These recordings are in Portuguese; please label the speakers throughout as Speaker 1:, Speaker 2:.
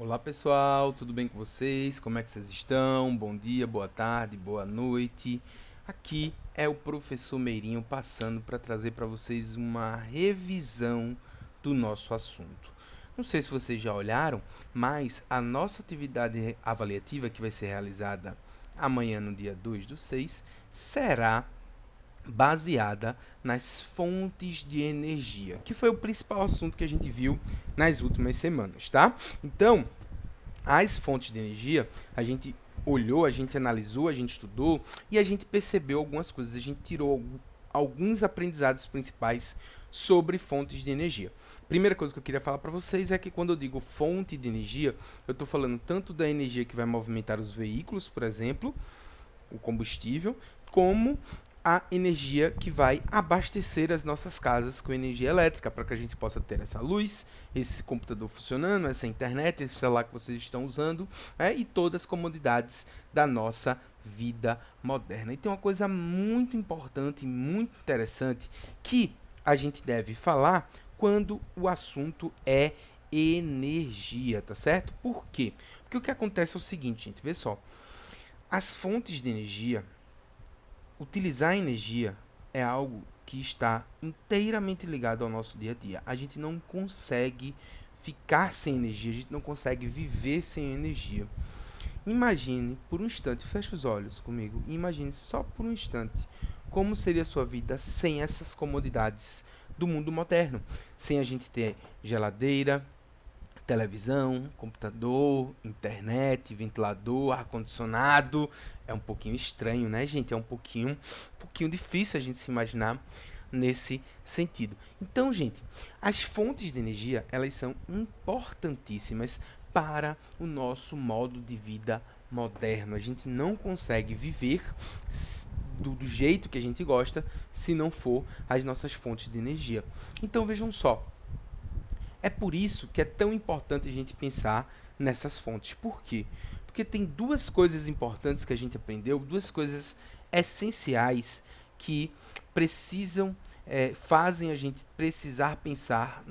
Speaker 1: Olá pessoal, tudo bem com vocês? Como é que vocês estão? Bom dia, boa tarde, boa noite. Aqui é o professor Meirinho passando para trazer para vocês uma revisão do nosso assunto. Não sei se vocês já olharam, mas a nossa atividade avaliativa que vai ser realizada amanhã no dia 2 do 6 será baseada nas fontes de energia, que foi o principal assunto que a gente viu nas últimas semanas, tá? Então, as fontes de energia, a gente olhou, a gente analisou, a gente estudou e a gente percebeu algumas coisas, a gente tirou alguns aprendizados principais sobre fontes de energia. Primeira coisa que eu queria falar para vocês é que quando eu digo fonte de energia, eu estou falando tanto da energia que vai movimentar os veículos, por exemplo, o combustível, como a energia que vai abastecer as nossas casas com energia elétrica, para que a gente possa ter essa luz, esse computador funcionando, essa internet, esse celular que vocês estão usando, e todas as comodidades da nossa vida moderna. E tem uma coisa muito importante, muito interessante, que a gente deve falar quando o assunto é energia, tá certo? Por quê? Porque o que acontece é o seguinte, gente, vê só. As fontes de energia, utilizar energia é algo que está inteiramente ligado ao nosso dia a dia. A gente não consegue ficar sem energia, a gente não consegue viver sem energia. Imagine por um instante, feche os olhos comigo, e imagine só por um instante como seria a sua vida sem essas comodidades do mundo moderno. Sem a gente ter geladeira, televisão, computador, internet, ventilador, ar-condicionado. É um pouquinho estranho, né, gente? É um pouquinho difícil a gente se imaginar nesse sentido. Então, gente, as fontes de energia, elas são importantíssimas para o nosso modo de vida moderno. A gente não consegue viver do jeito que a gente gosta se não for as nossas fontes de energia. Então, vejam só, é por isso que é tão importante a gente pensar nessas fontes. Por quê? Porque tem duas coisas importantes que a gente aprendeu, duas coisas essenciais que precisam, fazem a gente precisar pensar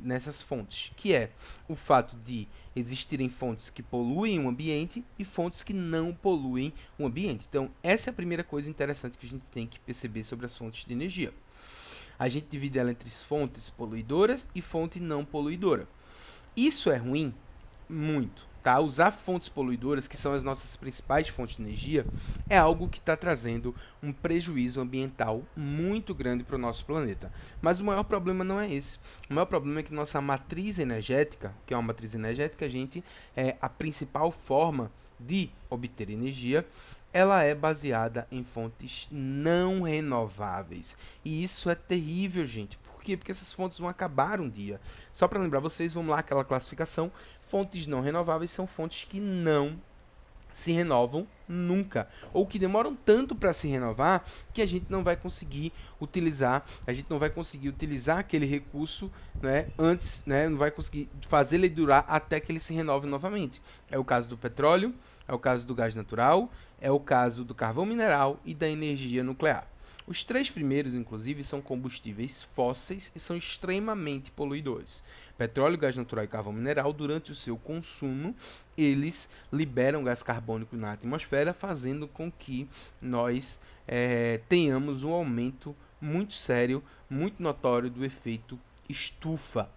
Speaker 1: nessas fontes, que é o fato de existirem fontes que poluem o ambiente e fontes que não poluem o ambiente. Então, essa é a primeira coisa interessante que a gente tem que perceber sobre as fontes de energia. A gente divide ela entre fontes poluidoras e fonte não poluidora. Isso é ruim? Muito. Tá? Usar fontes poluidoras, que são as nossas principais fontes de energia, é algo que está trazendo um prejuízo ambiental muito grande para o nosso planeta. Mas o maior problema não é esse. O maior problema é que nossa matriz energética, que é uma matriz energética, a gente é a principal forma de obter energia, ela é baseada em fontes não renováveis. E isso é terrível, gente. Por quê? Porque essas fontes vão acabar um dia. Só para lembrar vocês, vamos lá, aquela classificação. Fontes não renováveis são fontes que não se renovam nunca, ou que demoram tanto para se renovar que a gente não vai conseguir utilizar, aquele recurso, né, antes, né, não vai conseguir fazer ele durar até que ele se renove novamente. É o caso do petróleo, é o caso do gás natural, é o caso do carvão mineral e da energia nuclear. Os três primeiros, inclusive, são combustíveis fósseis e são extremamente poluidores. Petróleo, gás natural e carvão mineral, durante o seu consumo, eles liberam gás carbônico na atmosfera, fazendo com que nós tenhamos um aumento muito sério, muito notório do efeito estufa.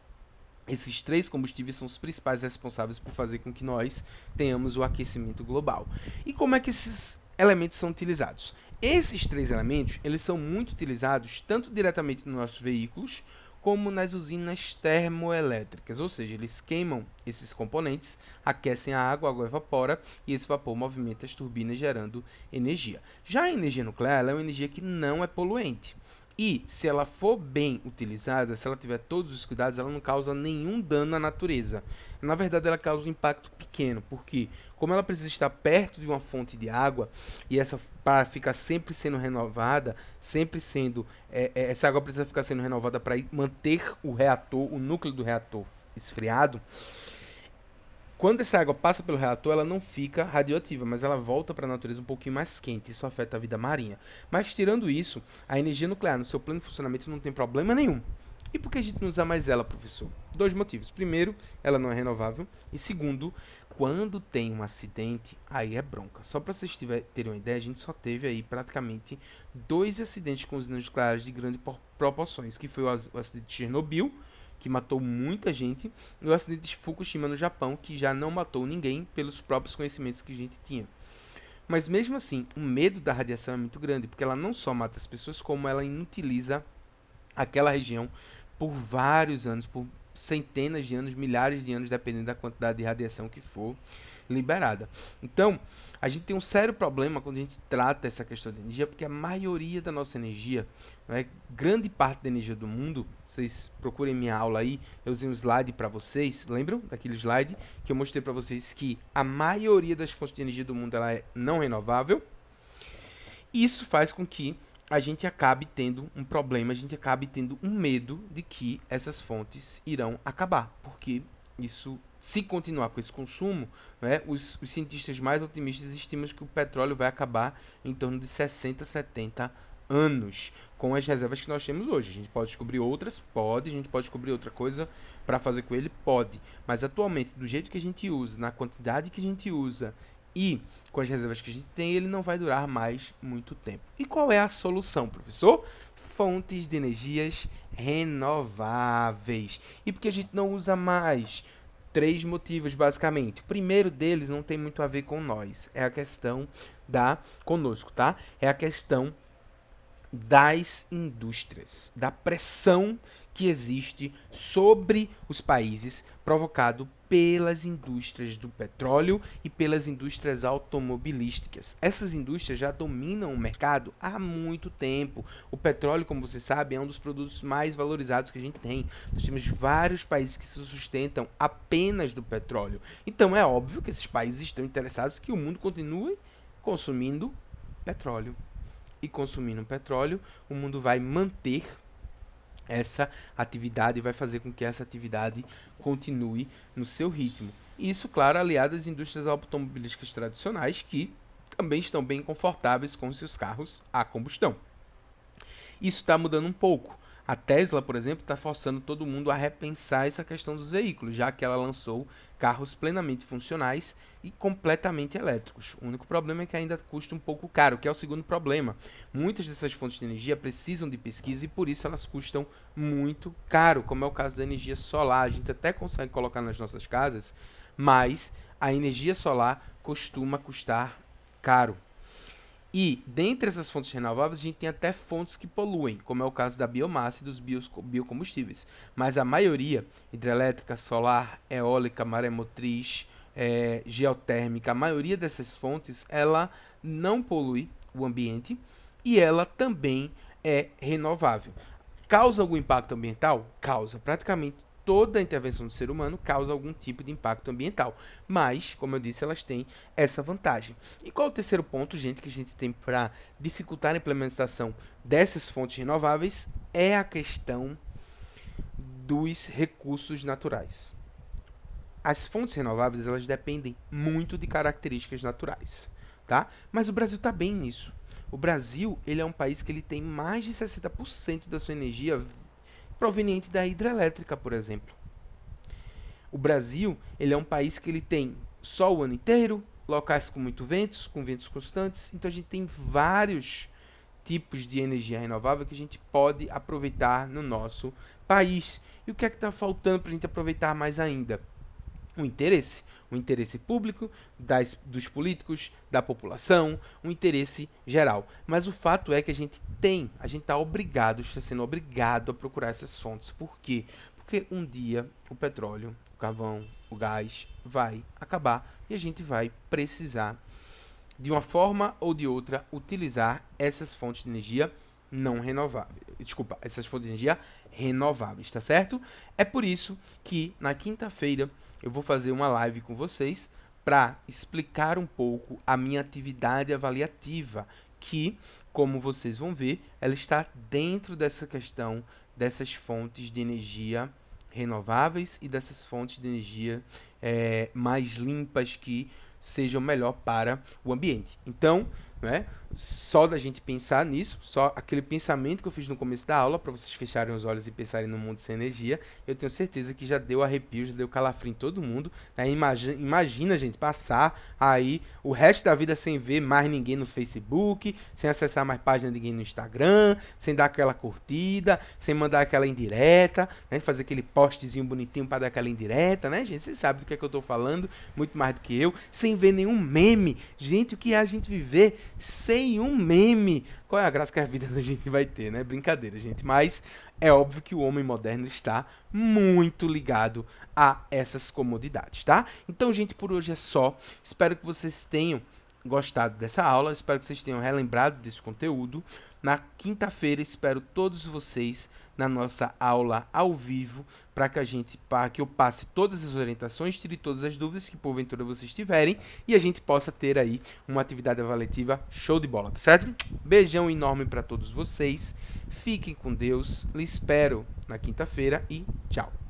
Speaker 1: Esses três combustíveis são os principais responsáveis por fazer com que nós tenhamos o aquecimento global. E como é que esses elementos são utilizados? Esses três elementos, eles são muito utilizados tanto diretamente nos nossos veículos, como nas usinas termoelétricas, ou seja, eles queimam esses componentes, aquecem a água evapora e esse vapor movimenta as turbinas gerando energia. Já a energia nuclear ela é uma energia que não é poluente. E, se ela for bem utilizada, se ela tiver todos os cuidados, ela não causa nenhum dano à natureza. Na verdade, ela causa um impacto pequeno, porque como ela precisa estar perto de uma fonte de água, e essa para ficar sempre sendo renovada, essa água precisa ficar sendo renovada para manter o reator, o núcleo do reator esfriado. Quando essa água passa pelo reator, ela não fica radioativa, mas ela volta para a natureza um pouquinho mais quente. Isso afeta a vida marinha. Mas tirando isso, a energia nuclear no seu plano de funcionamento não tem problema nenhum E por que a gente não usa mais ela, professor? Dois motivos. Primeiro, ela não é renovável. E segundo, quando tem um acidente, aí é bronca. Só para vocês terem uma ideia, a gente só teve aí praticamente dois acidentes com usinas nucleares de grandes proporções, que foi o acidente de Chernobyl, que matou muita gente, e o acidente de Fukushima no Japão, que já não matou ninguém pelos próprios conhecimentos que a gente tinha. Mas mesmo assim, o medo da radiação é muito grande, porque ela não só mata as pessoas, como ela inutiliza aquela região por vários anos, por centenas de anos, milhares de anos, dependendo da quantidade de radiação que for liberada. Então, a gente tem um sério problema quando a gente trata essa questão de energia, porque a maioria da nossa energia, né, grande parte da energia do mundo, vocês procurem minha aula aí, eu usei um slide para vocês, lembram daquele slide que eu mostrei para vocês que a maioria das fontes de energia do mundo ela é não renovável? Isso faz com que a gente acabe tendo um problema, a gente acabe tendo um medo de que essas fontes irão acabar, porque isso, se continuar com esse consumo, né, os cientistas mais otimistas estimam que o petróleo vai acabar em torno de 60, 70 anos, com as reservas que nós temos hoje. A gente pode descobrir outras? Pode. A gente pode descobrir outra coisa para fazer com ele? Pode. Mas atualmente, do jeito que a gente usa, na quantidade que a gente usa, e com as reservas que a gente tem, ele não vai durar mais muito tempo. E qual é a solução, professor? Fontes de energias renováveis. E por que a gente não usa mais? Três motivos, basicamente. O primeiro deles não tem muito a ver com nós. É a questão da... conosco, tá? É a questão das indústrias, da pressão que existe sobre os países provocado pelas indústrias do petróleo e pelas indústrias automobilísticas. Essas indústrias já dominam o mercado há muito tempo. O petróleo, como você sabe, é um dos produtos mais valorizados que a gente tem. Nós temos vários países que se sustentam apenas do petróleo. Então é óbvio que esses países estão interessados que o mundo continue consumindo petróleo. E consumindo petróleo, o mundo vai manter essa atividade e vai fazer com que essa atividade continue no seu ritmo. E isso, claro, aliado às indústrias automobilísticas tradicionais que também estão bem confortáveis com seus carros a combustão. Isso está mudando um pouco. A Tesla, por exemplo, está forçando todo mundo a repensar essa questão dos veículos, já que ela lançou carros plenamente funcionais e completamente elétricos. O único problema é que ainda custa um pouco caro, que é o segundo problema. Muitas dessas fontes de energia precisam de pesquisa e por isso elas custam muito caro, como é o caso da energia solar. A gente até consegue colocar nas nossas casas, mas a energia solar costuma custar caro. E, dentre essas fontes renováveis, a gente tem até fontes que poluem, como é o caso da biomassa e dos biocombustíveis. Mas a maioria, hidrelétrica, solar, eólica, maremotriz, geotérmica, a maioria dessas fontes, ela não polui o ambiente e ela também é renovável. Causa algum impacto ambiental? Causa. Praticamente toda a intervenção do ser humano causa algum tipo de impacto ambiental. Mas, como eu disse, elas têm essa vantagem. E qual é o terceiro ponto, gente, que a gente tem para dificultar a implementação dessas fontes renováveis? É a questão dos recursos naturais. As fontes renováveis, elas dependem muito de características naturais, tá? Mas o Brasil está bem nisso. O Brasil, ele é um país que ele tem mais de 60% da sua energia proveniente da hidrelétrica, por exemplo. O Brasil, ele é um país que ele tem sol o ano inteiro, locais com muito ventos, com ventos constantes, então a gente tem vários tipos de energia renovável que a gente pode aproveitar no nosso país. E o que é que está faltando para a gente aproveitar mais ainda? Um interesse público, dos políticos, da população, um interesse geral. Mas o fato é que a gente está sendo obrigado a procurar essas fontes. Por quê? Porque um dia o petróleo, o carvão, o gás vai acabar e a gente vai precisar, de uma forma ou de outra, utilizar essas fontes de energia não renováveis. Desculpa, essas fontes de energia renováveis, tá certo? É por isso que na quinta-feira eu vou fazer uma live com vocês para explicar um pouco a minha atividade avaliativa, que, como vocês vão ver, ela está dentro dessa questão dessas fontes de energia renováveis e dessas fontes de energia mais limpas que sejam melhor para o ambiente. Então, né? Só da gente pensar nisso, só aquele pensamento que eu fiz no começo da aula, para vocês fecharem os olhos e pensarem no mundo sem energia, eu tenho certeza que já deu arrepio, já deu calafrio em todo mundo. Né? Imagina, gente, passar aí o resto da vida sem ver mais ninguém no Facebook, sem acessar mais página de ninguém no Instagram, sem dar aquela curtida, sem mandar aquela indireta, né? Fazer aquele postzinho bonitinho para dar aquela indireta, né, gente? Vocês sabem do que é que eu tô falando, muito mais do que eu, sem ver nenhum meme. Gente, o que é a gente viver sem um meme? Qual é a graça que a vida da gente vai ter, né? Brincadeira, gente. Mas é óbvio que o homem moderno está muito ligado a essas comodidades, tá? Então, gente, por hoje é só. Espero que vocês tenham gostado dessa aula, espero que vocês tenham relembrado desse conteúdo. Na quinta-feira, espero todos vocês na nossa aula ao vivo, para que eu passe todas as orientações, tire todas as dúvidas que porventura vocês tiverem e a gente possa ter aí uma atividade avaliativa show de bola, tá certo? Beijão enorme para todos vocês, fiquem com Deus, lhe espero na quinta-feira e tchau!